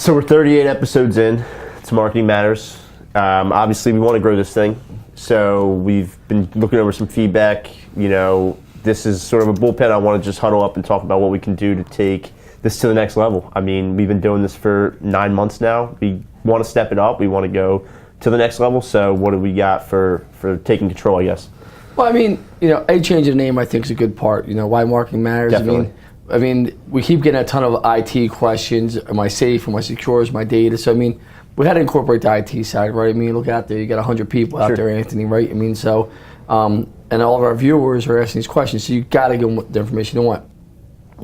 So we're 38 episodes in to Marketing Matters. Obviously, we want to grow this thing. So we've been looking over some feedback. You know, this is sort of a bullpen. I want to just huddle up and talk about what we can do to take this to the next level. I mean, we've been doing this for 9 months now. We want to step it up. We want to go to the next level. So what do we got for taking control, I guess? Well, I mean, you know, a change of name I think is a good part. You know, why marketing matters. Definitely. I mean, we keep getting a ton of IT questions. Am I safe? Am I secure? Is my data? So, I mean, we had to incorporate the IT side, right? I mean, look out there. You got 100 people out there, Anthony, right? I mean, so, and all of our viewers are asking these questions. So you got to give them the information they want.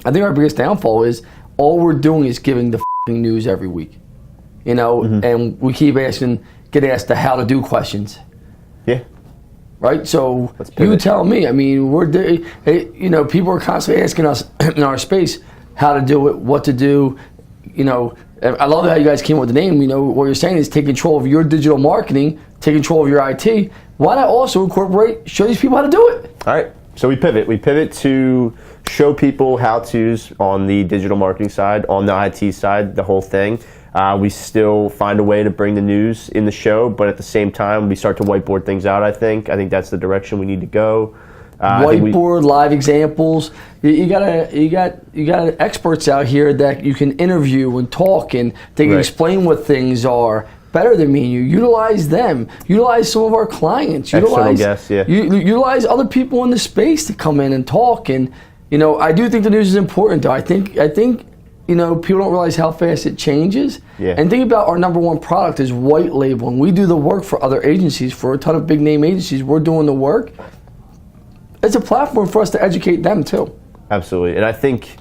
I think our biggest downfall is all we're doing is giving the f***ing news every week. You know, and we keep getting asked the how to do questions. Yeah. Right, so you tell me. I mean, you know, people are constantly asking us in our space how to do it, what to do. You know, I love how you guys came up with the name. You know, what you're saying is take control of your digital marketing, take control of your IT. Why not also show these people how to do it? All right, so we pivot. We pivot to show people how-tos on the digital marketing side, on the IT side, the whole thing. We still find a way to bring the news in the show, but at the same time, we start to whiteboard things out. I think that's the direction we need to go. Whiteboard, live examples. You got experts out here that you can interview and talk, and they can explain what things are better than me and you. Utilize them. Utilize some of our clients. External guests, yeah. Utilize other people in the space to come in and talk. And you know, I do think the news is important, though. I think. You know, people don't realize how fast it changes. Yeah. And think about our number one product is white labeling. We do the work for other agencies, for a ton of big name agencies. We're doing the work. It's a platform for us to educate them too. Absolutely. And I think,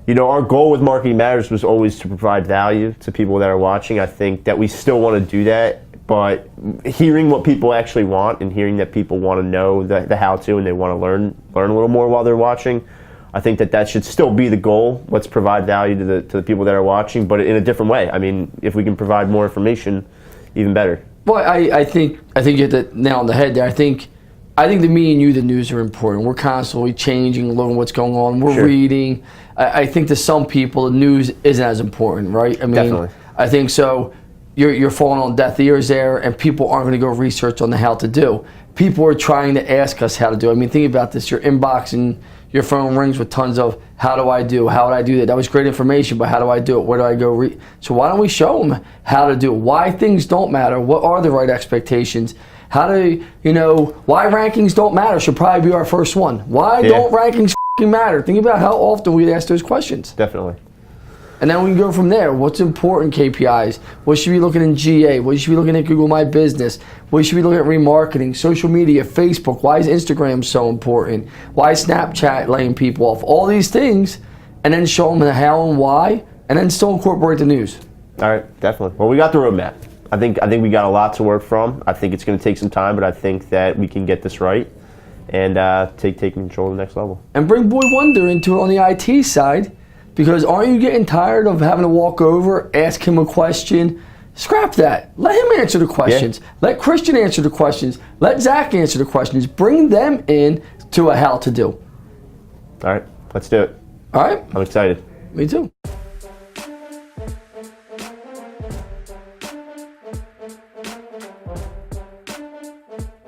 you know, our goal with Marketing Matters was always to provide value to people that are watching. I think that we still want to do that, but hearing what people actually want and hearing that people want to know the how-to and they want to learn a little more while they're watching, I think that should still be the goal. Let's provide value to the people that are watching, but in a different way. I mean, if we can provide more information, even better. Well, I think you hit the nail on the head there. I think the me and you, the news are important. We're constantly changing, learning what's going on. We're reading. I think to some people, the news isn't as important, right? I mean, definitely. I think so. You're falling on deaf ears there, and people aren't going to go research on the how to do. People are trying to ask us how to do. I mean, think about this. Your inbox and your phone rings with tons of how do I do? How would I do that? That was great information, but how do I do it? Where do I go? So why don't we show them how to do it? Why things don't matter? What are the right expectations? How do you know why rankings don't matter? Should probably be our first one. Why don't rankings matter? Think about how often we ask those questions. Definitely. And then we can go from there. What's important KPIs? What should we be looking in GA? What should we be looking at Google My Business? What should we be looking at remarketing? Social media, Facebook. Why is Instagram so important? Why is Snapchat laying people off? All these things, and then show them the how and why, and then still incorporate the news. All right, definitely. Well, we got the roadmap. I think we got a lot to work from. I think it's going to take some time, but I think that we can get this right and take control of the next level. And bring Boy Wonder into it on the IT side. Because aren't you getting tired of having to walk over, ask him a question? Scrap that. Let him answer the questions. Yeah. Let Christian answer the questions. Let Zach answer the questions. Bring them in to a how to do. All right, let's do it. All right. I'm excited. Me too.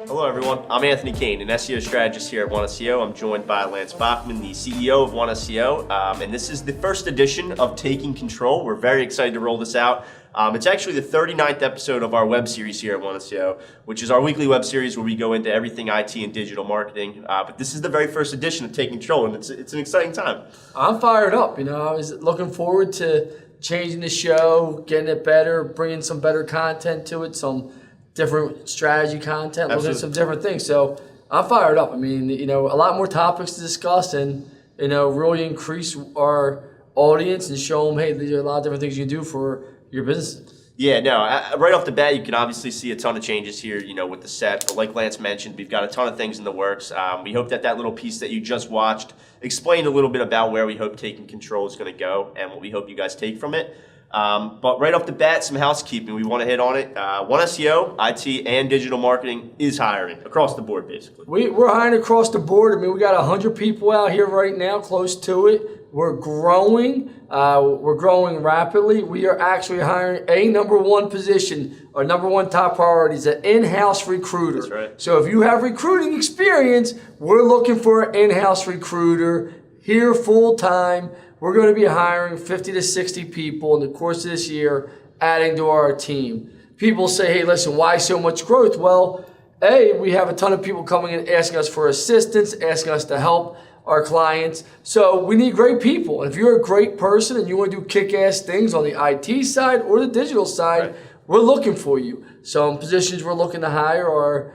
Hello everyone, I'm Anthony Kane, an SEO strategist here at One SEO. I'm joined by Lance Bachman, the CEO of One SEO, and this is the first edition of Taking Control. We're very excited to roll this out. It's actually the 39th episode of our web series here at One SEO, which is our weekly web series where we go into everything IT and digital marketing. But this is the very first edition of Taking Control, and it's an exciting time. I'm fired up. You know, I was looking forward to changing the show, getting it better, bringing some better content to it, some different strategy content, looking at some different things. So I'm fired up. I mean, you know, a lot more topics to discuss and, you know, really increase our audience and show them, hey, there's a lot of different things you can do for your business. Yeah, no, right off the bat, you can obviously see a ton of changes here, you know, with the set. But like Lance mentioned, we've got a ton of things in the works. We hope that little piece that you just watched explained a little bit about where we hope Taking Control is going to go and what we hope you guys take from it. But right off the bat, some housekeeping. We want to hit on it. One SEO, IT, and digital marketing is hiring across the board, basically. We're hiring across the board. I mean, we got 100 people out here right now, close to it. We're growing. We're growing rapidly. We are actually hiring a number one position. Our number one top priority is an in-house recruiter. That's right. So if you have recruiting experience, we're looking for an in-house recruiter here full-time. We're going to be hiring 50 to 60 people in the course of this year, adding to our team. People say, hey, listen, why so much growth? Well, we have a ton of people coming in asking us for assistance, asking us to help our clients. So we need great people. And if you're a great person and you want to do kick-ass things on the IT side or the digital side, we're looking for you. Some positions we're looking to hire are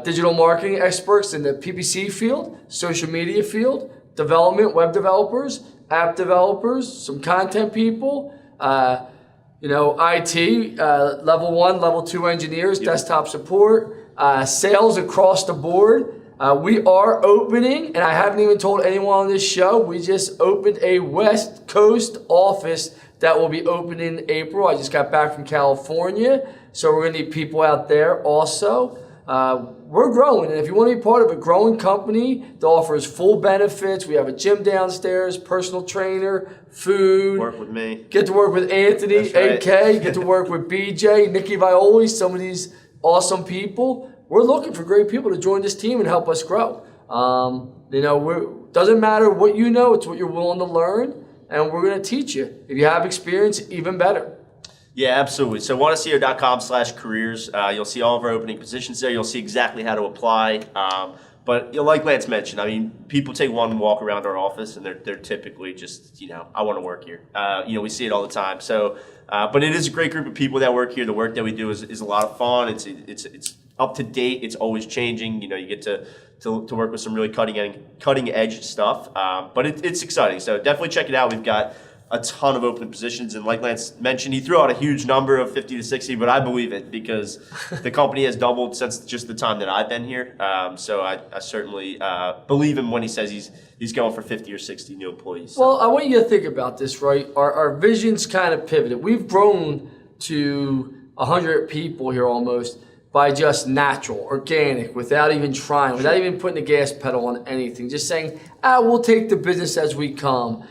digital marketing experts in the PPC field, social media field, development, web developers, app developers, some content people, IT, level 1, level 2 engineers, desktop support, sales across the board. We are opening, and I haven't even told anyone on this show, we just opened a West Coast office that will be open in April. I just got back from California, so we're going to need people out there also. We're growing, and if you want to be part of a growing company that offers full benefits, we have a gym downstairs, personal trainer, food. Work with me. Get to work with Anthony, That's AK, right. get to work with BJ, Nikki Violi, some of these awesome people. We're looking for great people to join this team and help us grow. Doesn't matter what you know, it's what you're willing to learn, and we're going to teach you. If you have experience, even better. Yeah, absolutely. So wantaseo.com/careers. You'll see all of our opening positions there. You'll see exactly how to apply. But like Lance mentioned, I mean, people take one walk around our office and they're typically just, I want to work here. We see it all the time. So, but it is a great group of people that work here. The work that we do is a lot of fun. It's up to date. It's always changing. You get to work with some really cutting edge stuff. But it's exciting. So definitely check it out. We've got a ton of open positions, and like Lance mentioned, he threw out a huge number of 50 to 60, but I believe it because the company has doubled since just the time that I've been here. So I certainly believe him when he says he's going for 50 or 60 new employees. So. Well, I want you to think about this, right? Our vision's kind of pivoted. We've grown to 100 people here almost by just natural, organic, without even trying, without even putting the gas pedal on anything, just saying, we'll take the business as we come.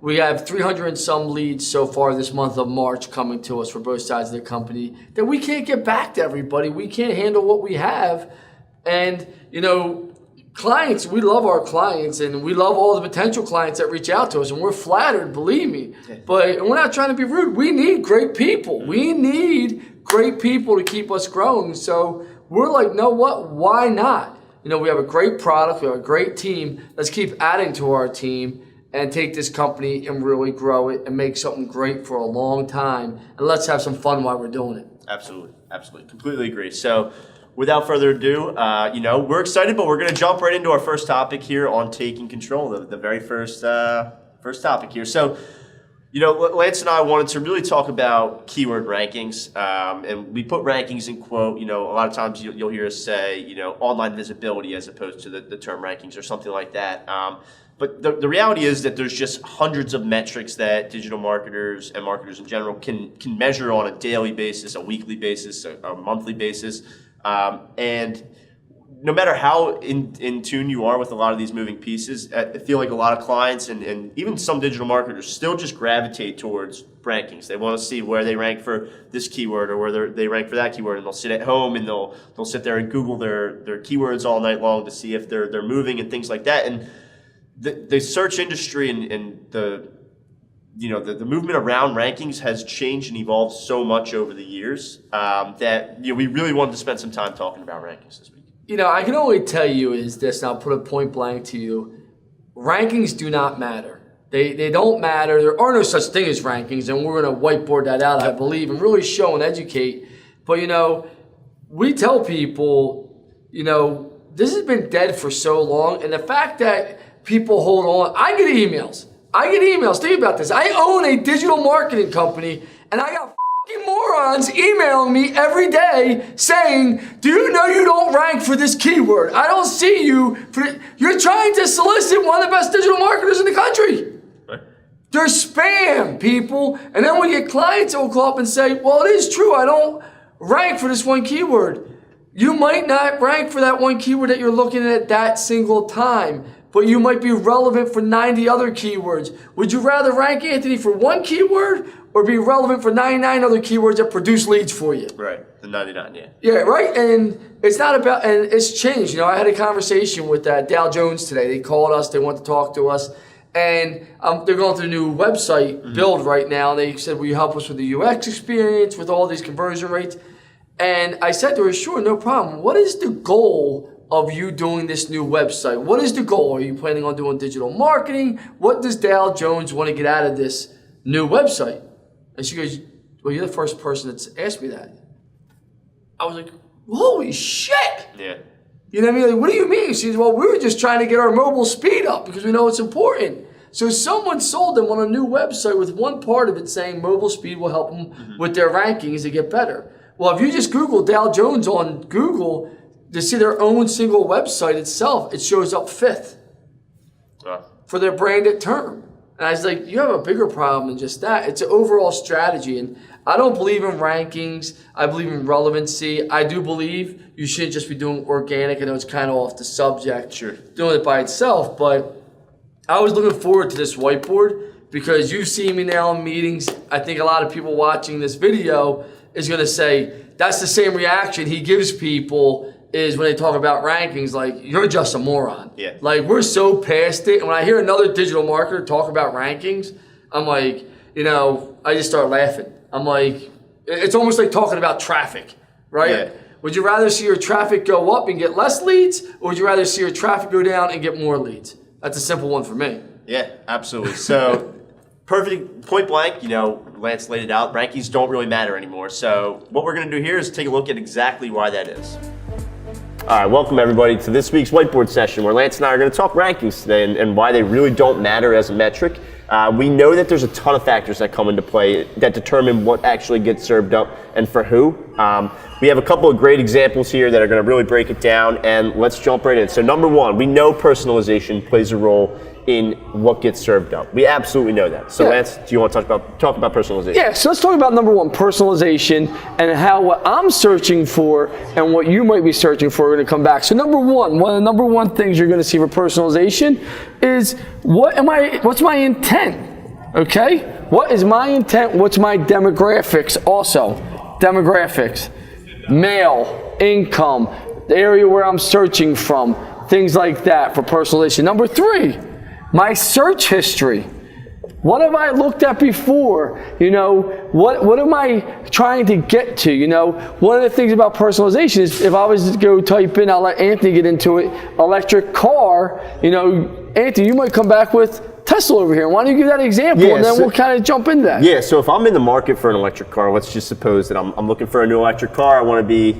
We have 300 and some leads so far this month of March coming to us for both sides of the company that we can't get back to everybody. We can't handle what we have. And, clients, we love our clients and we love all the potential clients that reach out to us and we're flattered, believe me. But we're not trying to be rude. We need great people. We need great people to keep us growing. So we're like, know what? Why not? We have a great product. We have a great team. Let's keep adding to our team and take this company and really grow it and make something great for a long time. And let's have some fun while we're doing it. Absolutely. Completely agree. So without further ado, we're excited, but we're going to jump right into our first topic here on taking control, the very first topic here. So, Lance and I wanted to really talk about keyword rankings, and we put rankings in quote. A lot of times you'll hear us say, online visibility as opposed to the term rankings or something like that. But the reality is that there's just hundreds of metrics that digital marketers and marketers in general can measure on a daily basis, a weekly basis, a monthly basis. And no matter how in tune you are with a lot of these moving pieces, I feel like a lot of clients and even some digital marketers still just gravitate towards rankings. They want to see where they rank for this keyword or where they rank for that keyword, and they'll sit at home and they'll sit there and Google their keywords all night long to see if they're moving and things like that. And the search industry and the movement around rankings has changed and evolved so much over the years that we really wanted to spend some time talking about rankings this week. I can only tell you is this, and I'll put it point blank to you. Rankings do not matter. They don't matter. There are no such thing as rankings, and we're going to whiteboard that out, I believe, and really show and educate. But, we tell people, this has been dead for so long, and the fact that people hold on. I get emails. Think about this. I own a digital marketing company, and I got fucking morons emailing me every day saying, do you know you don't rank for this keyword? I don't see you. You're trying to solicit one of the best digital marketers in the country. Right. They're spam, people. And then we get clients that will call up and say, well, it is true, I don't rank for this one keyword. You might not rank for that one keyword that you're looking at that single time, but you might be relevant for 90 other keywords. Would you rather rank, Anthony, for one keyword or be relevant for 99 other keywords that produce leads for you? Right, the 99, yeah. Yeah, right? And it's not about, and it's changed. You know, I had a conversation with Dow Jones today. They called us, they want to talk to us. And they're going through a new website build right now. They said, will you help us with the UX experience, with all these conversion rates? And I said to her, sure, no problem. What is the goal of you doing this new website? What is the goal? Are you planning on doing digital marketing? What does Dow Jones want to get out of this new website? And she goes, well, you're the first person that's asked me that. I was like, holy shit. Yeah. You know what I mean? Like, what do you mean? She says, well, we were just trying to get our mobile speed up because we know it's important. So someone sold them on a new website with one part of it saying mobile speed will help them with their rankings to get better. Well, if you just Google Dow Jones on Google to see their own single website itself, it shows up 5th for their branded term. And I was like, you have a bigger problem than just that. It's an overall strategy. And I don't believe in rankings. I believe in relevancy. I do believe you shouldn't just be doing organic. I know it's kind of off the subject, sure, doing it by itself. But I was looking forward to this whiteboard because you see me now in meetings. I think a lot of people watching this video is going to say, that's the same reaction he gives people is when they talk about rankings, like, you're just a moron. Yeah. Like, we're so past it. And when I hear another digital marketer talk about rankings, I'm like, you know, I just start laughing. I'm like, it's almost like talking about traffic, right? Yeah. Would you rather see your traffic go up and get less leads, or would you rather see your traffic go down and get more leads? That's a simple one for me. Yeah, absolutely. So, perfect, point blank, you know, Lance laid it out. Rankings don't really matter anymore. So, what we're going to do here is take a look at exactly why that is. All right, welcome everybody to this week's whiteboard session where Lance and I are going to talk rankings today and why they really don't matter as a metric. We know that there's a ton of factors that come into play that determine what actually gets served up and for who. We have a couple of great examples here that are going to really break it down, and let's jump right in. So number one, we know personalization plays a role in what gets served up. We absolutely know that. So Lance, do you want to talk about personalization? Yeah, so let's talk about number one, personalization, and how what I'm searching for and what you might be searching for are going to come back. So number one of the number one things you're going to see for personalization is what's my intent? Okay? What is my intent? What's my demographics also? Demographics, male, income, the area where I'm searching from, things like that for personalization. Number three, my search history. What have I looked at before? You know, what am I trying to get to? You know, one of the things about personalization is if I was to go type in, I'll let Anthony get into it, electric car, you know, Anthony, you might come back with Tesla over here. Why don't you give that example, and then we'll kind of jump into that. Yeah, so if I'm in the market for an electric car, let's just suppose that I'm looking for a new electric car. I want to be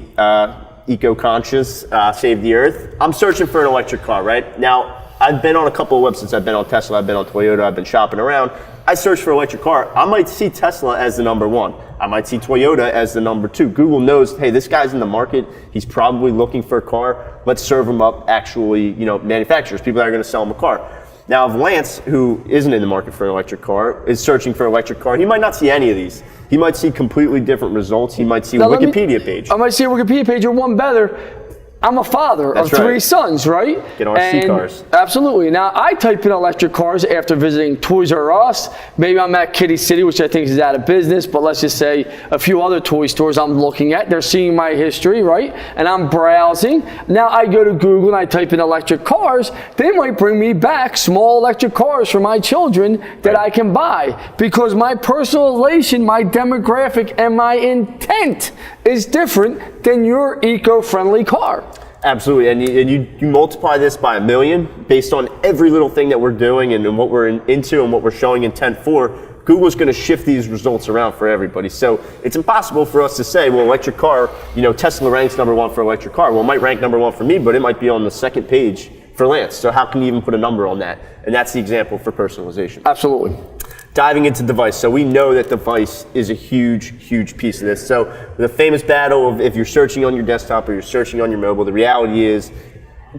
eco-conscious, save the earth. I'm searching for an electric car, right? Now, I've been on a couple of websites. I've been on Tesla, I've been on Toyota, I've been shopping around. I search for electric car. I might see Tesla as the number one. I might see Toyota as the number two. Google knows, hey, this guy's in the market. He's probably looking for a car. Let's serve him up actually, you know, manufacturers, people that are going to sell him a car. Now, if Lance, who isn't in the market for an electric car, is searching for an electric car, he might not see any of these. He might see completely different results. He might see a Wikipedia page. I might see a Wikipedia page or one better. I'm a father of three sons, right? Get RC cars. Absolutely. Now, I type in electric cars after visiting Toys R Us. Maybe I'm at Kitty City, which I think is out of business, but let's just say a few other toy stores I'm looking at. They're seeing my history, right? And I'm browsing. Now, I go to Google and I type in electric cars. They might bring me back small electric cars for my children that I can buy because my personalization, my demographic, and my intent is different than your eco-friendly car. Absolutely, and you multiply this by 1 million based on every little thing that we're doing and what we're into and what we're showing intent for. Google's going to shift these results around for everybody. So it's impossible for us to say, well, electric car, you know, Tesla ranks number one for electric car. Well, it might rank number one for me, but it might be on the second page for Lance. So how can you even put a number on that? And that's the example for personalization. Absolutely. Diving into device. So we know that device is a huge, huge piece of this. So the famous battle of if you're searching on your desktop or you're searching on your mobile, the reality is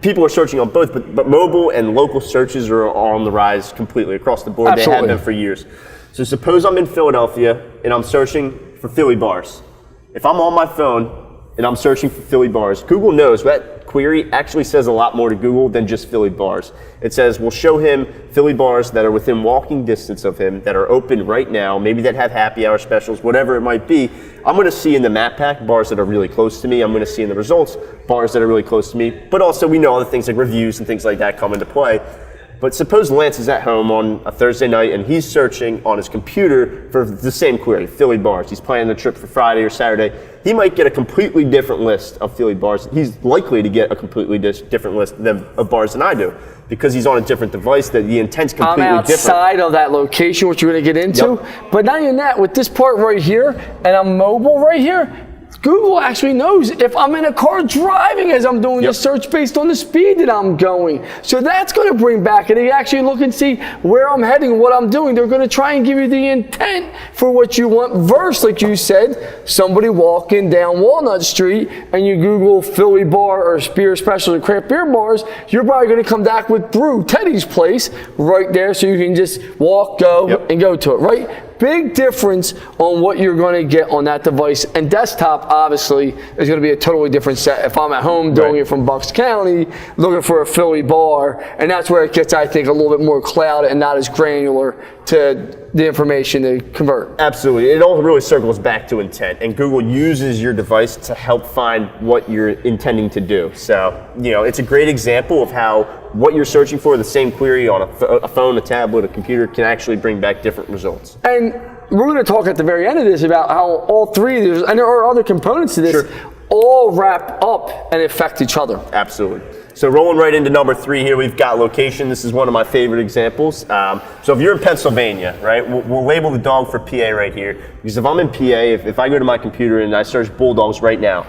people are searching on both, but mobile and local searches are on the rise completely across the board. Absolutely. They have been for years. So suppose I'm in Philadelphia and I'm searching for Philly bars. If I'm on my phone and I'm searching for Philly bars, Google knows that query actually says a lot more to Google than just Philly bars. It says, we'll show him Philly bars that are within walking distance of him, that are open right now, maybe that have happy hour specials, whatever it might be. I'm going to see in the map pack bars that are really close to me. I'm going to see in the results bars that are really close to me. But also we know other things like reviews and things like that come into play. But suppose Lance is at home on a Thursday night and he's searching on his computer for the same query, Philly bars. He's planning the trip for Friday or Saturday. He might get a completely different list of Philly bars. He's likely to get a completely different list of bars than I do because he's on a different device. That the intent's completely different. I'm outside of that location, which you're going to get into. Yep. But not even that, with this part right here, and I'm mobile right here, Google actually knows if I'm in a car driving as I'm doing the search based on the speed that I'm going. So that's going to bring back, and they actually look and see where I'm heading, what I'm doing. They're going to try and give you the intent for what you want versus, like you said, somebody walking down Walnut Street and you Google Philly bar or beer specials or craft beer bars, you're probably going to come back with Brew Teddy's place right there so you can just walk, go, and go to it, right? Big difference on what you're going to get on that device. And desktop, obviously, is going to be a totally different set. If I'm at home doing it from Bucks County, looking for a Philly bar, and that's where it gets, I think, a little bit more cloud and not as granular to the information to convert. Absolutely. It all really circles back to intent, and Google uses your device to help find what you're intending to do. So, it's a great example of how what you're searching for, the same query on a phone, a tablet, a computer, can actually bring back different results. And we're going to talk at the very end of this about how all three of these, and there are other components to this, all wrap up and affect each other. Absolutely. So rolling right into number 3 here, we've got location. This is one of my favorite examples. So if you're in Pennsylvania, right, we'll label the dog for PA right here. Because if I'm in PA, if I go to my computer and I search bulldogs right now,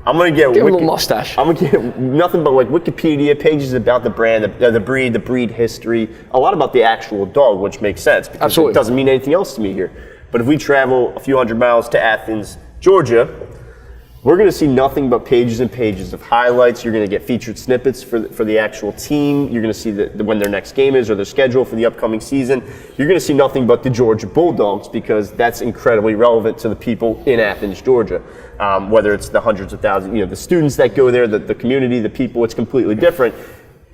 I'm going to get a little mustache. I'm going to get nothing but like Wikipedia pages about the brand, the breed history, a lot about the actual dog, which makes sense because Absolutely. It doesn't mean anything else to me here. But if we travel a few hundred miles to Athens, Georgia, we're going to see nothing but pages and pages of highlights. You're going to get featured snippets for the actual team. You're going to see when their next game is or their schedule for the upcoming season. You're going to see nothing but the Georgia Bulldogs because that's incredibly relevant to the people in Athens, Georgia. Whether it's the hundreds of thousands, the students that go there, the community, the people, it's completely different.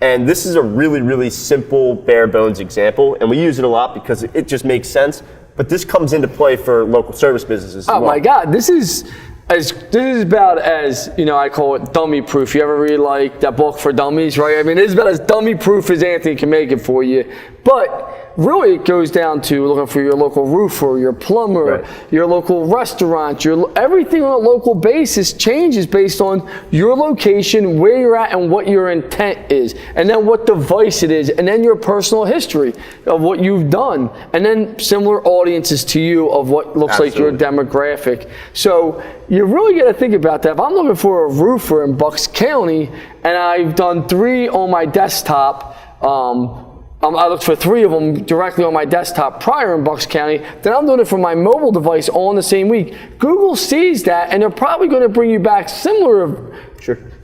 And this is a really, really simple, bare bones example. And we use it a lot because it just makes sense. But this comes into play for local service businesses as well. Oh my God, this is about as, I call it dummy proof. You ever read like that book for dummies, right? I mean, it's about as dummy proof as Anthony can make it for you. But really it goes down to looking for your local roofer, your plumber, your local restaurant, everything on a local basis changes based on your location, where you're at, and what your intent is, and then what device it is, and then your personal history of what you've done, and then similar audiences to you of what looks like your demographic. So you really got to think about that. If I'm looking for a roofer in Bucks County, and I've done 3 on my desktop, I looked for 3 of them directly on my desktop prior in Bucks County. Then I'm doing it from my mobile device all in the same week. Google sees that, and they're probably going to bring you back similar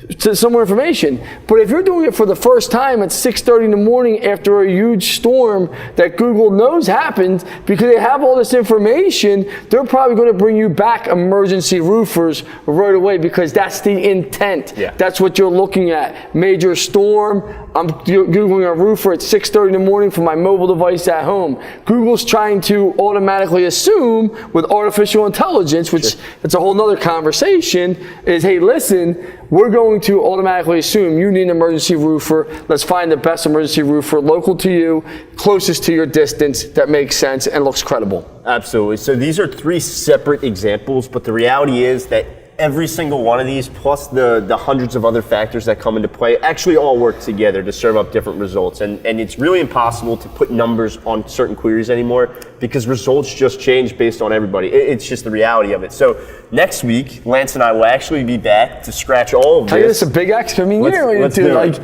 information. But if you're doing it for the first time at 6:30 in the morning after a huge storm that Google knows happened, because they have all this information, they're probably going to bring you back emergency roofers right away because that's the intent. That's what you're looking at. Major storm. I'm Googling a roofer at 6:30 in the morning from my mobile device at home. Google's trying to automatically assume with artificial intelligence, which it's a whole nother conversation, is, hey, listen, we're going to automatically assume you need an emergency roofer. Let's find the best emergency roofer local to you, closest to your distance, that makes sense and looks credible. Absolutely. So these are 3 separate examples, but the reality is that every single one of these, plus the hundreds of other factors that come into play, actually all work together to serve up different results. And it's really impossible to put numbers on certain queries anymore because results just change based on everybody. It's just the reality of it. So next week, Lance and I will actually be back to scratch all of this. I guess a big X. I mean, you're ready to like...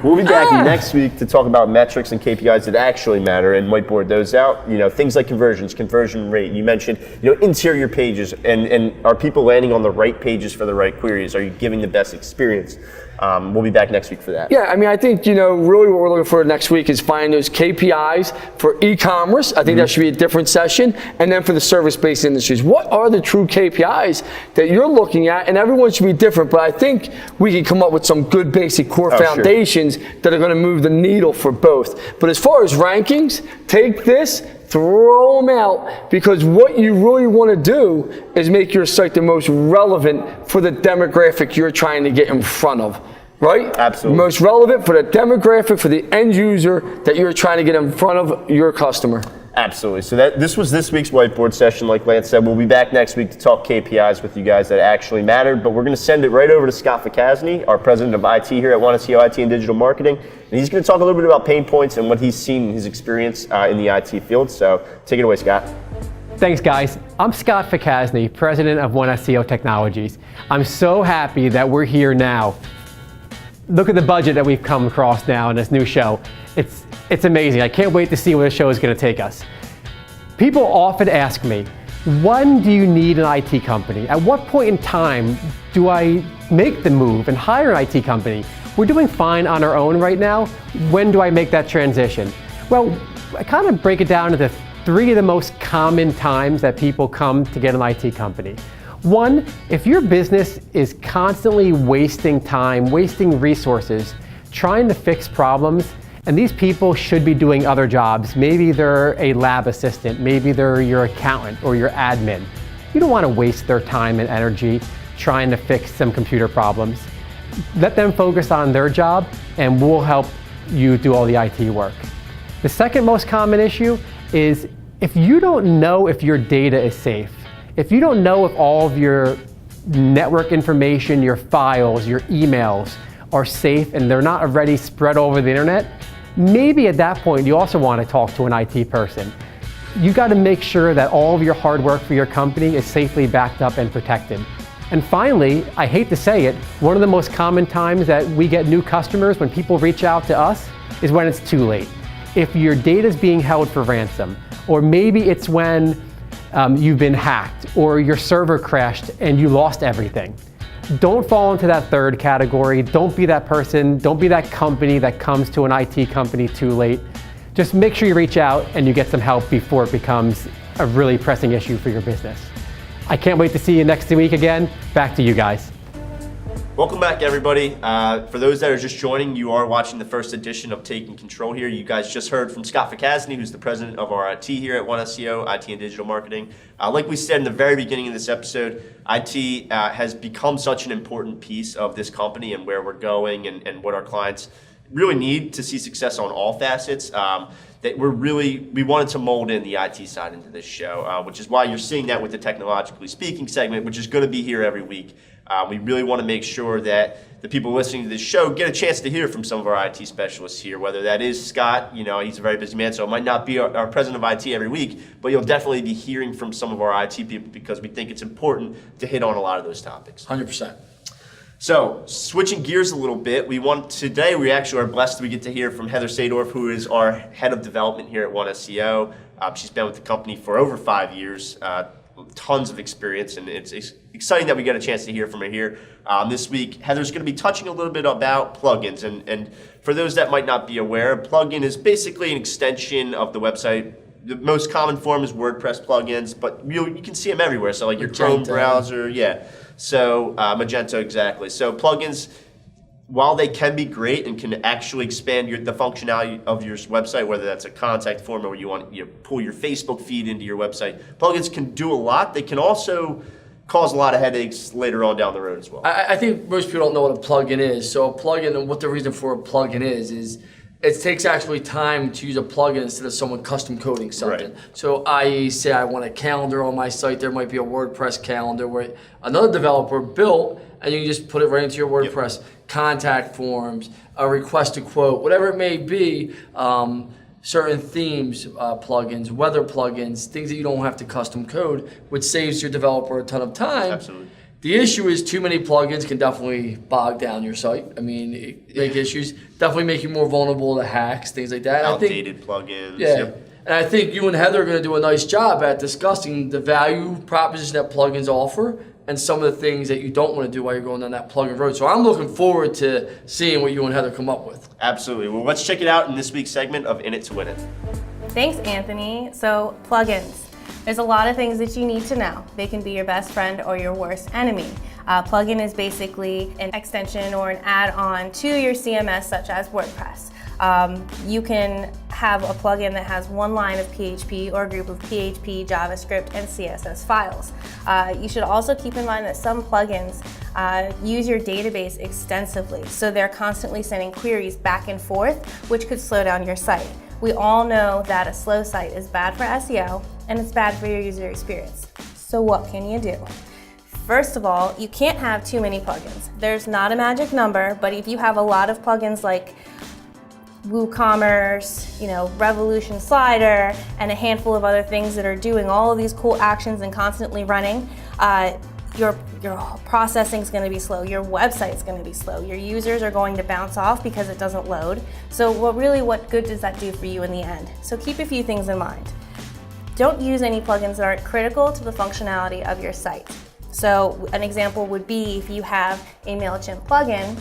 We'll be back next week to talk about metrics and KPIs that actually matter and whiteboard those out. Things like conversions, conversion rate. You mentioned, interior pages, and are people landing on the right pages for the right queries? Are you giving the best experience? We'll be back next week for that. Yeah, I mean, I think, really what we're looking for next week is finding those KPIs for e-commerce. I think that should be a different session. And then for the service-based industries, what are the true KPIs that you're looking at? And everyone should be different, but I think we can come up with some good basic core foundations that are going to move the needle for both. But as far as rankings, take this, throw them out, because what you really want to do is make your site the most relevant for the demographic you're trying to get in front of, right? Absolutely. Most relevant for the demographic, for the end user that you're trying to get in front of your customer. Absolutely. So this was this week's whiteboard session. Like Lance said, we'll be back next week to talk KPIs with you guys that actually mattered. But we're going to send it right over to Scott Ficasny, our president of IT here at SEO IT and Digital Marketing. And he's going to talk a little bit about pain points and what he's seen in his experience in the IT field. So take it away, Scott. Thanks, guys. I'm Scott Ficasny, president of SEO Technologies. I'm so happy that we're here now. Look at the budget that we've come across now in this new show. It's amazing. I can't wait to see where the show is going to take us. People often ask me, when do you need an IT company? At what point in time do I make the move and hire an IT company? We're doing fine on our own right now. When do I make that transition? Well, I kind of break it down into 3 of the most common times that people come to get an IT company. 1, if your business is constantly wasting time, wasting resources, trying to fix problems, and these people should be doing other jobs. Maybe they're a lab assistant, maybe they're your accountant or your admin. You don't want to waste their time and energy trying to fix some computer problems. Let them focus on their job and we'll help you do all the IT work. The second most common issue is if you don't know if your data is safe, if you don't know if all of your network information, your files, your emails are safe and they're not already spread over the internet, maybe at that point you also want to talk to an IT person. You got to make sure that all of your hard work for your company is safely backed up and protected. And finally, I hate to say it, one of the most common times that we get new customers when people reach out to us is when it's too late. If your data is being held for ransom, or maybe it's when you've been hacked or your server crashed and you lost everything. Don't fall into that third category. Don't be that person. Don't be that company that comes to an IT company too late. Just make sure you reach out and you get some help before it becomes a really pressing issue for your business. I can't wait to see you next week again. Back to you guys. Welcome back, everybody. For those that are just joining, you are watching the first edition of Taking Control here. You guys just heard from Scott Ficasny, who's the president of our IT here at SEO, IT and Digital Marketing. Like we said in the very beginning of this episode, IT has become such an important piece of this company and where we're going and what our clients really need to see success on all facets. That we wanted to mold in the IT side into this show, which is why you're seeing that with the Technologically Speaking segment, which is going to be here every week. We really want to make sure that the people listening to this show get a chance to hear from some of our IT specialists here, whether that is Scott, he's a very busy man, so it might not be our president of IT every week, but you'll definitely be hearing from some of our IT people because we think it's important to hit on a lot of those topics. 100%. So, switching gears a little bit, today we actually are blessed we get to hear from Heather Sadorf, who is our head of development here at SEO. She's been with the company for over 5 years, tons of experience, and it's exciting that we get a chance to hear from her here. This week, Heather's going to be touching a little bit about plugins, and for those that might not be aware, a plugin is basically an extension of the website. The most common form is WordPress plugins, but you can see them everywhere. So like your Chrome browser, So Magento, exactly. So plugins, while they can be great and can actually expand the functionality of your website, whether that's a contact form or you want to pull your Facebook feed into your website, plugins can do a lot. They can also cause a lot of headaches later on down the road as well. I think most people don't know what a plugin is. So a plugin, and what the reason for a plugin is it takes actually time to use a plugin instead of someone custom coding something. Right. So i.e. say I want a calendar on my site, there might be a WordPress calendar where another developer built, and you can just put it right into your WordPress. Contact forms, a request to quote, whatever it may be, certain themes, plugins, weather plugins, things that you don't have to custom code, which saves your developer a ton of time. Absolutely. The issue is too many plugins can definitely bog down your site. I mean, make issues, definitely make you more vulnerable to hacks, things like that. Outdated plugins. Yeah. Yep. And I think you and Heather are going to do a nice job at discussing the value proposition that plugins offer and some of the things that you don't want to do while you're going down that plugin road. So I'm looking forward to seeing what you and Heather come up with. Absolutely. Well, let's check it out in this week's segment of In It to Win It. Thanks, Anthony. So, plugins. There's a lot of things that you need to know. They can be your best friend or your worst enemy. Plugin is basically an extension or an add-on to your CMS, such as WordPress. You can have a plugin that has one line of PHP or a group of PHP, JavaScript, and CSS files. You should also keep in mind that some plugins use your database extensively, so they're constantly sending queries back and forth, which could slow down your site. We all know that a slow site is bad for SEO and it's bad for your user experience. So what can you do? First of all, you can't have too many plugins. There's not a magic number, but if you have a lot of plugins like WooCommerce, Revolution Slider, and a handful of other things that are doing all of these cool actions and constantly running, your processing is going to be slow, your website is going to be slow, your users are going to bounce off because it doesn't load. So what good does that do for you in the end? So keep a few things in mind. Don't use any plugins that aren't critical to the functionality of your site. So an example would be if you have a MailChimp plugin,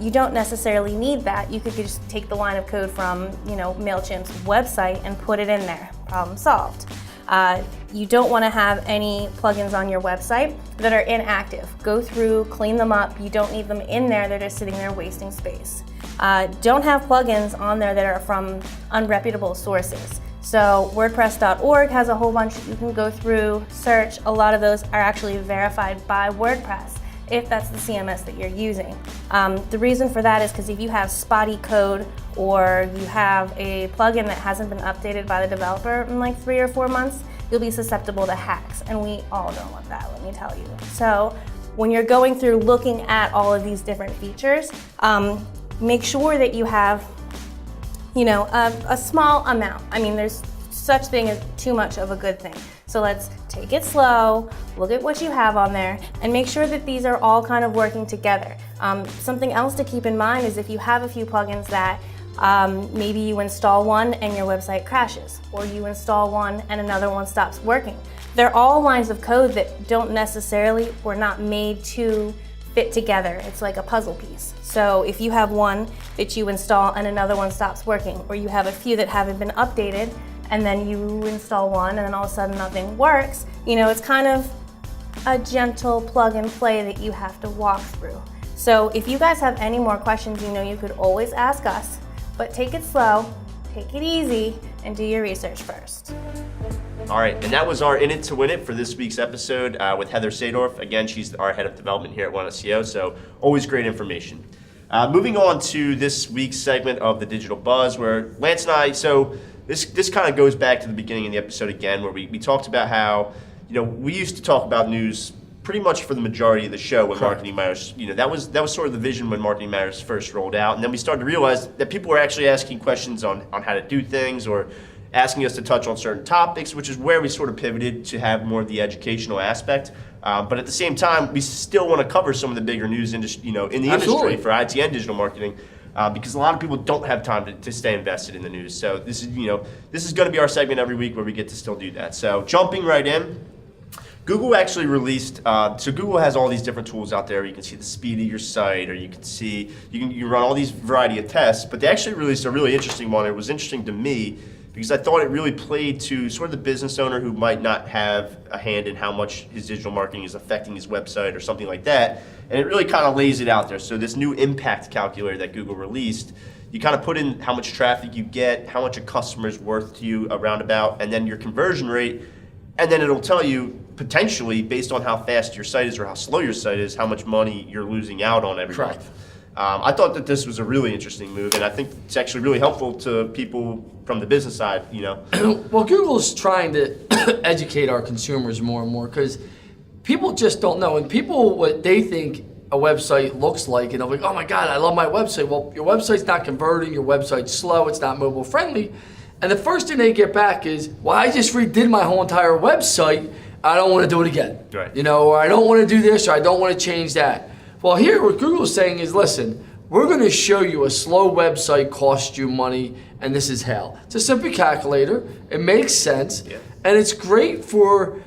you don't necessarily need that. You could just take the line of code from MailChimp's website and put it in there. Problem solved. You don't want to have any plugins on your website that are inactive. Go through, clean them up. You don't need them in there. They're just sitting there wasting space. Don't have plugins on there that are from unreputable sources. So WordPress.org has a whole bunch you can go through, search. A lot of those are actually verified by WordPress, if that's the CMS that you're using. The reason for that is because if you have spotty code or you have a plugin that hasn't been updated by the developer in like 3 or 4 months, you'll be susceptible to hacks, and we all don't want that, let me tell you. So when you're going through looking at all of these different features, make sure that you have a small amount. I mean, there's such thing as too much of a good thing. So let's take it slow, look at what you have on there, and make sure that these are all kind of working together. Something else to keep in mind is if you have a few plugins that maybe you install one and your website crashes, or you install one and another one stops working. They're all lines of code that don't necessarily, were not made to fit together. It's like a puzzle piece. So if you have one that you install and another one stops working, or you have a few that haven't been updated, and then you install one and then all of a sudden nothing works, it's kind of a gentle plug and play that you have to walk through. So if you guys have any more questions, you could always ask us, but take it slow, take it easy, and do your research first. All right, and that was our In It to Win It for this week's episode with Heather Sadorf. Again, she's our head of development here at One SEO, so always great information. Moving on to this week's segment of the Digital Buzz, where Lance and I, so this kind of goes back to the beginning of the episode again, where we talked about how, we used to talk about news pretty much for the majority of the show when Marketing Matters, that was sort of the vision when Marketing Matters first rolled out. And then we started to realize that people were actually asking questions on how to do things, or asking us to touch on certain topics, which is where we sort of pivoted to have more of the educational aspect. But at the same time, we still want to cover some of the bigger news in the industry for IT and digital marketing, because a lot of people don't have time to stay invested in the news. So this is going to be our segment every week where we get to still do that. So jumping right in, Google actually released, so Google has all these different tools out there. You can see the speed of your site, or you can run all these variety of tests, but they actually released a really interesting one. It was interesting to me because I thought it really played to sort of the business owner who might not have a hand in how much his digital marketing is affecting his website or something like that. And it really kind of lays it out there. So this new impact calculator that Google released, you kind of put in how much traffic you get, how much a customer is worth to you around about, and then your conversion rate. And then it'll tell you potentially, based on how fast your site is or how slow your site is, how much money you're losing out on every month. I thought that this was a really interesting move, and I think it's actually really helpful to people from the business side, Well, Google's trying to educate our consumers more and more, because people just don't know. And people, what they think a website looks like, and they're like, oh my God, I love my website. Well, your website's not converting, your website's slow, it's not mobile friendly. And the first thing they get back is, well, I just redid my whole entire website, I don't want to do it again. Right. Or I don't want to do this, or I don't want to change that. Well, here what Google's saying is, listen, we're going to show you a slow website costs you money, and this is how. It's a simple calculator. It makes sense, and it's great for,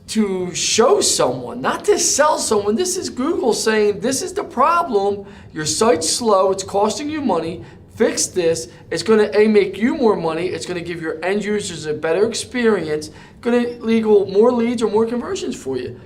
to show someone, not to sell someone. This is Google saying, this is the problem. Your site's slow. It's costing you money. Fix this. It's going to make you more money. It's going to give your end users a better experience. Going to legal more leads or more conversions for you.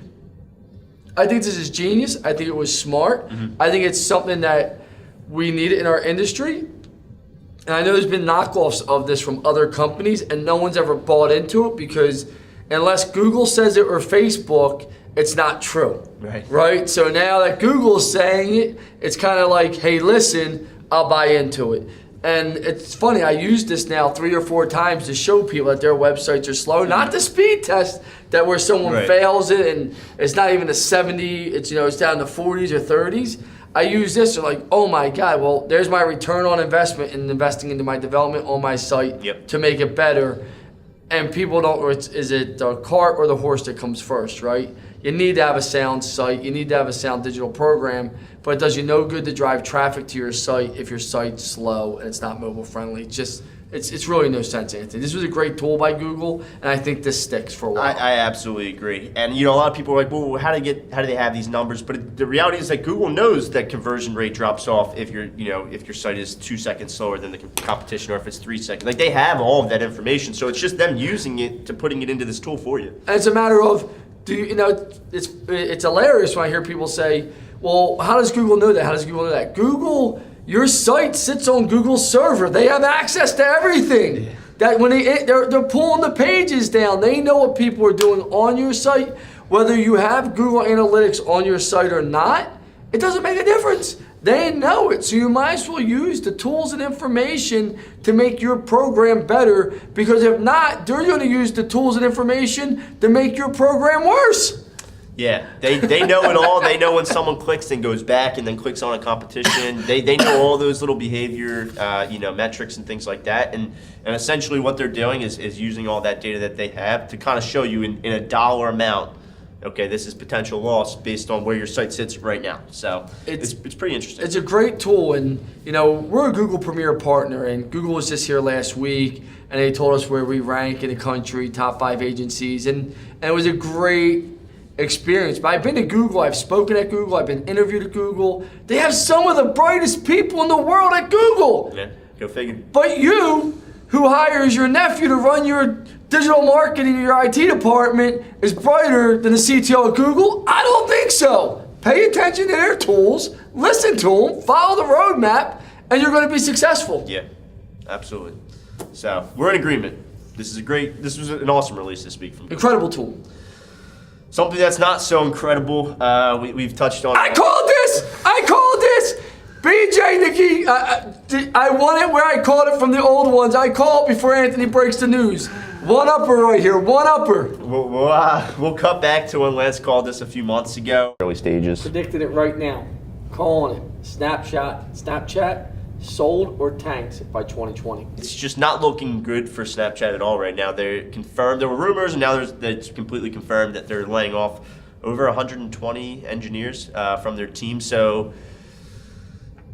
I think this is genius. I think it was smart. I think it's something that we need in our industry. And I know there's been knockoffs of this from other companies, and no one's ever bought into it because unless Google says it or Facebook, it's not true. Right? So now that Google's saying it, it's kind of like, hey, listen, I'll buy into it. And it's funny, I used this now 3 or 4 times to show people that their websites are slow. Not the speed test that where someone fails it and it's not even a 70, it's it's down to 40s or 30s. I use this and like, oh my God, well, there's my return on investment in investing into my development on my site to make it better. And people don't, or is it the cart or the horse that comes first, right? You need to have a sound site. You need to have a sound digital program, but it does you no good to drive traffic to your site if your site's slow and it's not mobile friendly. It's really no sense, Anthony. This was a great tool by Google, and I think this sticks for a while. I absolutely agree. And a lot of people are like, well, how do they have these numbers? But the reality is that Google knows that conversion rate drops off if if your site is 2 seconds slower than the competition, or if it's 3 seconds. Like, they have all of that information, so it's just them using it to putting it into this tool for you. And it's a matter of, it's hilarious when I hear people say, well, how does Google know that? How does Google know that? Google, your site sits on Google's server. They have access to everything. Yeah. That when they're pulling the pages down, they know what people are doing on your site. Whether you have Google Analytics on your site or not, it doesn't make a difference. They know it, so you might as well use the tools and information to make your program better, because if not, they're going to use the tools and information to make your program worse. Yeah, they know it all. They know when someone clicks and goes back and then clicks on a competition. They know all those little behavior metrics and things like that. And essentially what they're doing is using all that data that they have to kind of show you in a dollar amount, okay, this is potential loss based on where your site sits right now. So it's pretty interesting. It's a great tool, and we're a Google Premier partner, and Google was just here last week, and they told us where we rank in the country, top 5 agencies, and it was a great experience. But I've been to Google, I've spoken at Google, I've been interviewed at Google. They have some of the brightest people in the world at Google. Yeah, go figure. But you, who hires your nephew to run your digital marketing in your IT department, is brighter than the CTO at Google? I don't think so. Pay attention to their tools, listen to them, follow the roadmap, and you're going to be successful. Yeah, absolutely. So we're in agreement. This was an awesome release this week from Google. Incredible tool. Something that's not so incredible, we've touched on. I called this! BJ, Nikki, I want it where I called it from the old ones. I call it before Anthony breaks the news. One-upper right here, one-upper. We'll cut back to when Lance called this a few months ago. Early stages. Predicted it right now. Calling it. Snapchat, sold or tanked by 2020. It's just not looking good for Snapchat at all right now. They're confirmed. There were rumors, and now it's completely confirmed that they're laying off over 120 engineers from their team. So,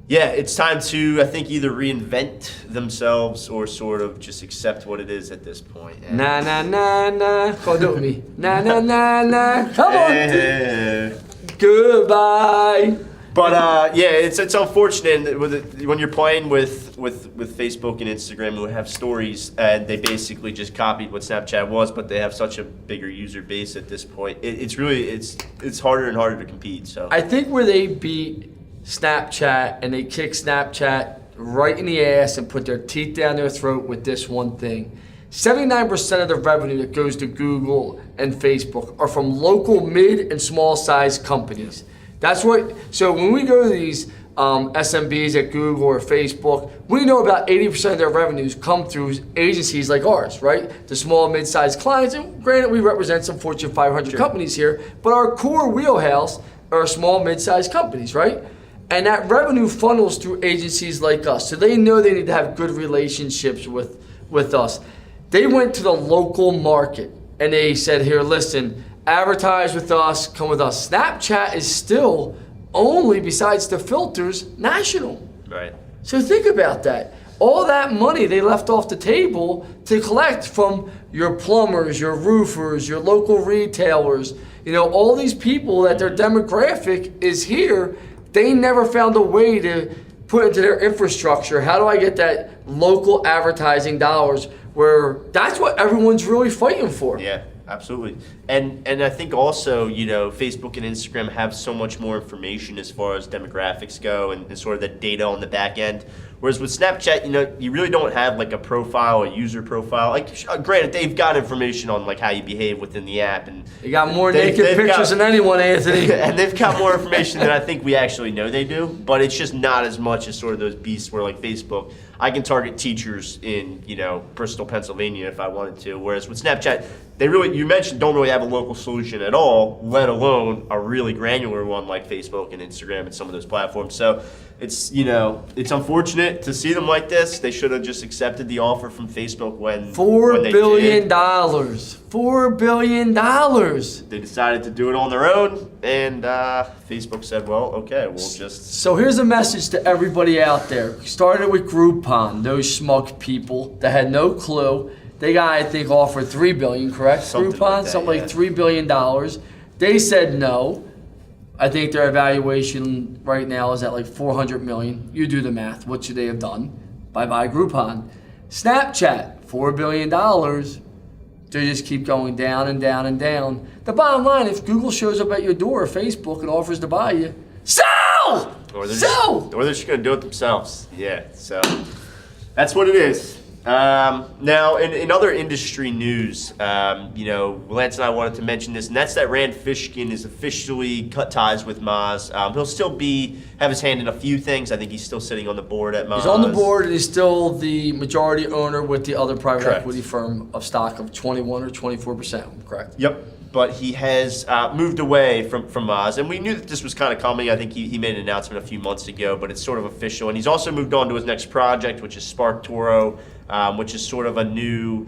yeah, it's time to, I think, either reinvent themselves or sort of just accept what it is at this point. And na na na na. Call it with me. Na na na na. Come on. Goodbye. But yeah, it's unfortunate when you're playing with Facebook and Instagram, who have stories, and they basically just copied what Snapchat was, but they have such a bigger user base at this point. It's harder and harder to compete. So I think where they beat Snapchat and they kick Snapchat right in the ass and put their teeth down their throat with this one thing. 79% of the revenue that goes to Google and Facebook are from local mid and small size companies. So when we go to these SMBs at Google or Facebook, we know about 80% of their revenues come through agencies like ours, right? The small, mid-sized clients, and granted we represent some Fortune 500 companies here, but our core wheelhouse are small, mid-sized companies, right? And that revenue funnels through agencies like us. So they know they need to have good relationships with us. They went to the local market and they said, here, listen, advertise with us, come with us. Snapchat is still only, besides the filters, national. Right. So think about that. all that money they left off the table to collect from your plumbers, your roofers, your local retailers, all these people that their demographic is here, they never found a way to put into their infrastructure. How do I get that local advertising dollars, where that's what everyone's really fighting for? Yeah, absolutely. And I think also, Facebook and Instagram have so much more information as far as demographics go and sort of the data on the back end. Whereas with Snapchat, you really don't have like a profile, a user profile. Like, granted, they've got information on like how you behave within the app, and they got more naked pictures than anyone, Anthony. And they've got more information than I think we actually know they do. But it's just not as much as sort of those beasts where like Facebook, I can target teachers in Bristol, Pennsylvania if I wanted to. Whereas with Snapchat, you mentioned, don't really have a local solution at all, let alone a really granular one like Facebook and Instagram and some of those platforms. So it's it's unfortunate to see them like this. They should have just accepted the offer from Facebook when $4 billion. did. $4 billion. They decided to do it on their own, and Facebook said, well, okay, we'll just... So here's a message to everybody out there. Started with Groupon, those smug people that had no clue. They got, I think, offered $3 billion, correct? Something Groupon, like that, something like $3 billion. They said no. I think their evaluation right now is at like $400 million. You do the math. What should they have done? Bye-bye Groupon. Snapchat, $4 billion. They just keep going down and down and down. The bottom line, if Google shows up at your door or Facebook and offers to buy you, sell! Or they're Sell! Or they're just going to do it themselves. Yeah, so that's what it is. Now, in other industry news, Lance and I wanted to mention this, and that's that Rand Fishkin is officially cut ties with Moz. He'll still have his hand in a few things. I think he's still sitting on the board at Moz. He's on the board, and he's still the majority owner with the other private Correct. equity firm of stock of 21 or 24%, correct? Yep. But he has moved away from Moz, and we knew that this was kind of coming. I think he made an announcement a few months ago, but it's sort of official. And he's also moved on to his next project, which is Spark Toro, which is sort of a new.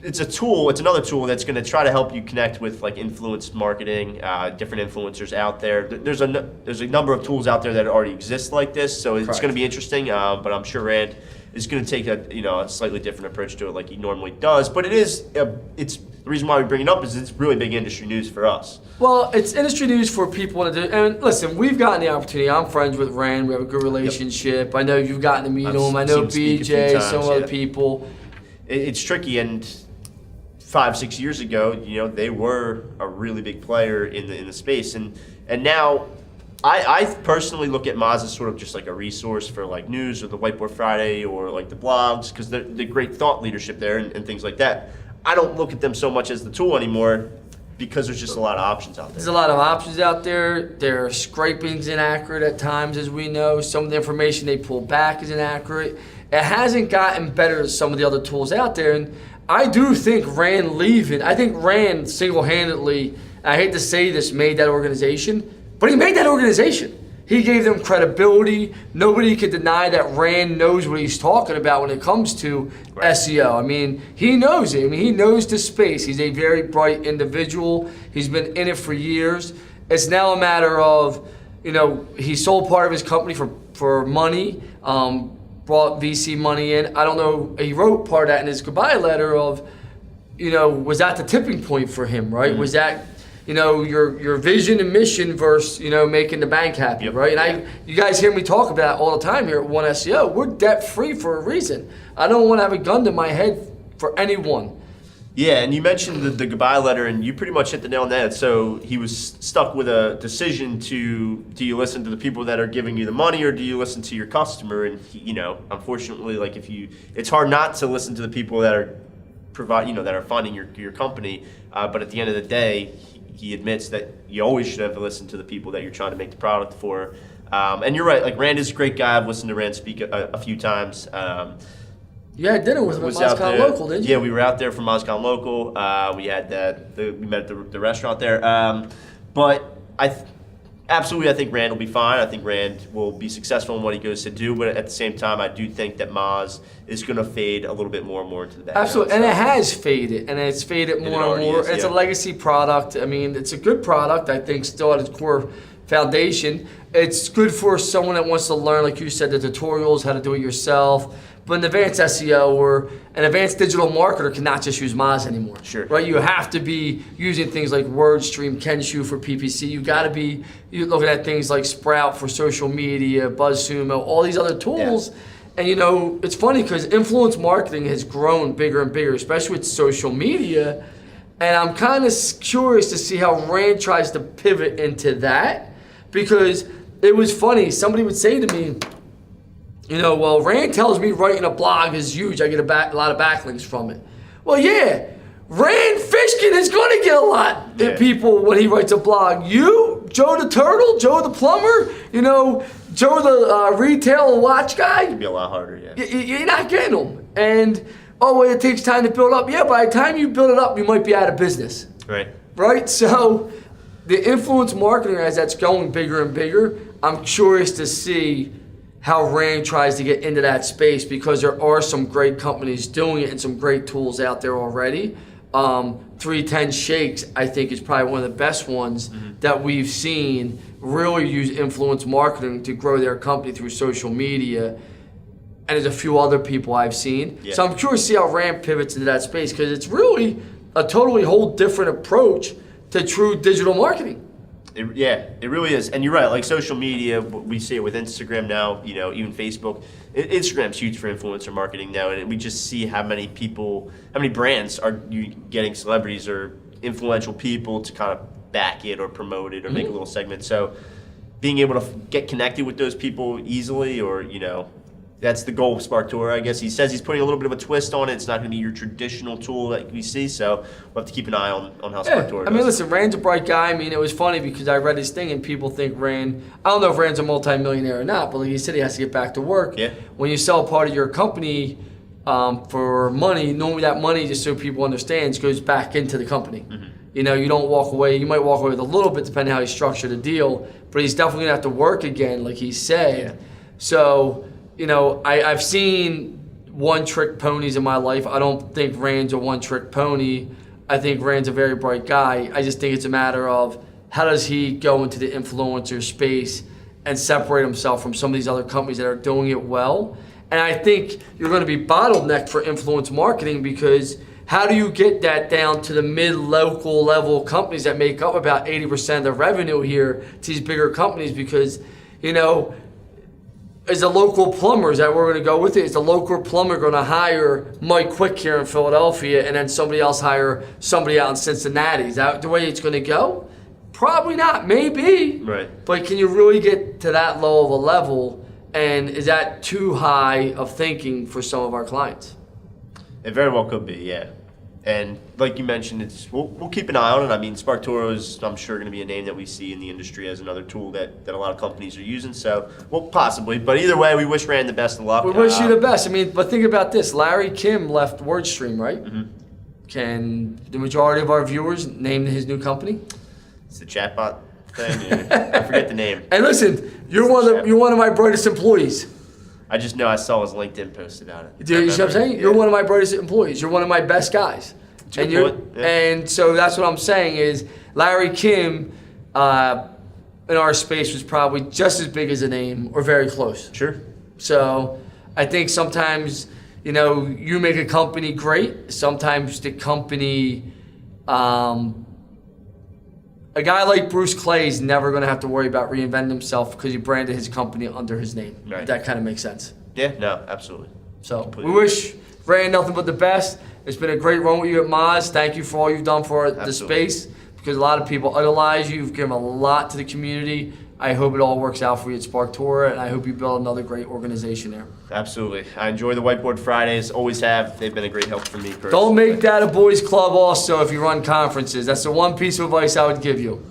It's a tool. It's another tool that's going to try to help you connect with like influence marketing, different influencers out there. There's a number of tools out there that already exist like this, so it's going to be interesting. But I'm sure Rand is going to take a slightly different approach to it, like he normally does. But it's the reason why we bring it up is it's really big industry news for us. Well, it's industry news for people to do. And listen, we've gotten the opportunity. I'm friends with Rand. We have a good relationship. Yep. I know you've gotten to meet him. I know BJ, some other people. It's tricky, and 5-6 years ago, they were a really big player in the space, and now I personally look at Moz as sort of just like a resource for like news or the Whiteboard Friday or like the blogs, because they're great thought leadership there and things like that. I don't look at them so much as the tool anymore because there's just a lot of options out there. There's a lot of options out there. Their scraping's inaccurate at times, as we know. Some of the information they pull back is inaccurate. It hasn't gotten better as some of the other tools out there. And I do think Rand leaving, I think Rand single-handedly, I hate to say this, made that organization, but he made that organization. He gave them credibility. Nobody could deny that Rand knows what he's talking about when it comes to SEO. I mean, he knows it. I mean, he knows the space. He's a very bright individual. He's been in it for years. It's now a matter of, he sold part of his company for money, brought VC money in. I don't know. He wrote part of that in his goodbye letter of, was that the tipping point for him, right? Mm-hmm. Was that, your vision and mission versus, making the bank happy, right? And you guys hear me talk about it all the time here at One SEO. We're debt free for a reason. I don't want to have a gun to my head for anyone. Yeah, and you mentioned the goodbye letter, and you pretty much hit the nail on the head. So he was stuck with a decision do you listen to the people that are giving you the money, or do you listen to your customer? And unfortunately, like it's hard not to listen to the people that are that are funding your company. But at the end of the day, he admits that you always should have listened to the people that you're trying to make the product for. And you're right, like Rand is a great guy. I've listened to Rand speak a few times. You had dinner with him at MozCon Local, didn't you? Yeah, we were out there for MozCon Local. We had we met at the restaurant there. But I think Rand will be fine. I think Rand will be successful in what he goes to do. But at the same time, I do think that Moz is going to fade a little bit more and more into the background. Absolutely, and it has faded, and it's faded more and more. It's a legacy product. I mean, it's a good product. I think still at its core foundation. It's good for someone that wants to learn, like you said, the tutorials, how to do it yourself. But an advanced SEO or an advanced digital marketer cannot just use Moz anymore. Sure. Right? You have to be using things like WordStream, Kenshu for PPC. You got to be looking at things like Sprout for social media, BuzzSumo, all these other tools. Yeah. And you know, it's funny because influence marketing has grown bigger and bigger, especially with social media. And I'm kind of curious to see how Rand tries to pivot into that, because it was funny. Somebody would say to me, you know, well, Rand tells me writing a blog is huge. I get a lot of backlinks from it. Well, yeah, Rand Fishkin is going to get a lot of people when he writes a blog. You, Joe the Turtle, Joe the Plumber, you know, Joe the retail watch guy. It'd be a lot harder, yeah. You're not getting them. And, oh, well, it takes time to build up. Yeah, by the time you build it up, you might be out of business. Right. Right? So the influence marketing, as that's going bigger and bigger, I'm curious to see how Rand tries to get into that space, because there are some great companies doing it and some great tools out there already. 310 Shakes, I think, is probably one of the best ones that we've seen really use influence marketing to grow their company through social media. And there's a few other people I've seen. Yeah. So I'm curious to see how Rand pivots into that space, because it's really a totally whole different approach to true digital marketing. It really is. And you're right, like social media, we see it with Instagram now, you know, even Facebook. Instagram's huge for influencer marketing now, and we just see how many people, how many brands are you getting celebrities or influential people to kind of back it or promote it or make a little segment. So being able to get connected with those people easily, or, you know, that's the goal of SparkToro, I guess. He says he's putting a little bit of a twist on it. It's not going to be your traditional tool that we see, so we'll have to keep an eye on how SparkToro does. I mean, listen, Rand's a bright guy. I mean, it was funny because I read his thing and people think Rand, I don't know if Rand's a multimillionaire or not, but like he said, he has to get back to work. Yeah. When you sell part of your company for money, normally that money, just so people understand, goes back into the company. You know, you don't walk away. You might walk away with a little bit depending on how you structure the deal, but he's definitely going to have to work again, like he said. Yeah. So, you know, I've seen one-trick ponies in my life. I don't think Rand's a one-trick pony. I think Rand's a very bright guy. I just think it's a matter of how does he go into the influencer space and separate himself from some of these other companies that are doing it well. And I think you're going to be bottlenecked for influence marketing, because how do you get that down to the mid-local level companies that make up about 80% of the revenue here to these bigger companies? Because, you know, as a local plumber, is that where we're going to go with it? Is the local plumber going to hire Mike Quick here in Philadelphia and then somebody else hire somebody out in Cincinnati? Is that the way it's going to go? Probably not. Maybe. Right. But can you really get to that low of a level? And is that too high of thinking for some of our clients? It very well could be, yeah. And like you mentioned, we'll keep an eye on it. I mean, SparkToro is, I'm sure, going to be a name that we see in the industry as another tool that a lot of companies are using. So, well, possibly. But either way, we wish Rand the best of luck. We wish you the best. I mean, but think about this. Larry Kim left WordStream, right? Can the majority of our viewers name his new company? It's the chatbot thing. I forget the name. And listen, you're one of my brightest employees. I just know I saw his LinkedIn post about it. Do you know what I'm saying? Yeah. You're one of my brightest employees. You're one of my best guys. And so that's what I'm saying is Larry Kim in our space was probably just as big as a name or very close. Sure. So I think sometimes, you know, you make a company great. Sometimes the company, a guy like Bruce Clay is never going to have to worry about reinventing himself because he branded his company under his name. Right. That kind of makes sense. Yeah, no, absolutely. So completely. We wish Rand nothing but the best. It's been a great run with you at Moz. Thank you for all you've done for the space, because a lot of people idolize you. You've given a lot to the community. I hope it all works out for you at SparkToro, and I hope you build another great organization there. Absolutely. I enjoy the Whiteboard Fridays. Always have. They've been a great help for me personally. Don't make that a boys' club also if you run conferences. That's the one piece of advice I would give you.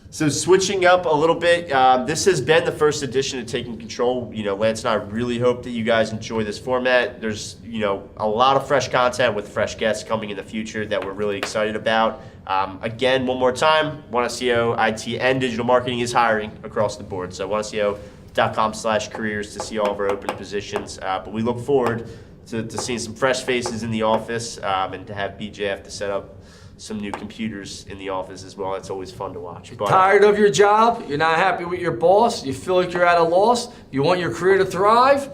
So switching up a little bit, this has been the first edition of Taking Control. You know, Lance and I really hope that you guys enjoy this format. There's, you know, a lot of fresh content with fresh guests coming in the future that we're really excited about. Again, one more time, One SEO, IT, and digital marketing is hiring across the board. So oneseo.com/careers to see all of our open positions. But we look forward to seeing some fresh faces in the office and to have BJ have to set up some new computers in the office as well. That's always fun to watch. But, Tired of your job? You're not happy with your boss? You feel like you're at a loss? You want your career to thrive?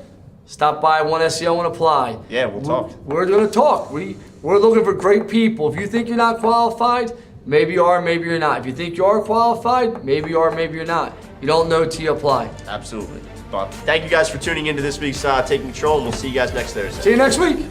Stop by One SEO and apply. Yeah, we'll talk. We're going to talk. We're looking for great people. If you think you're not qualified, maybe you are, maybe you're not. If you think you are qualified, maybe you are, maybe you're not. You don't know till you apply. Absolutely. But thank you guys for tuning into this week's Taking Control, and we'll see you guys next Thursday. See you next week.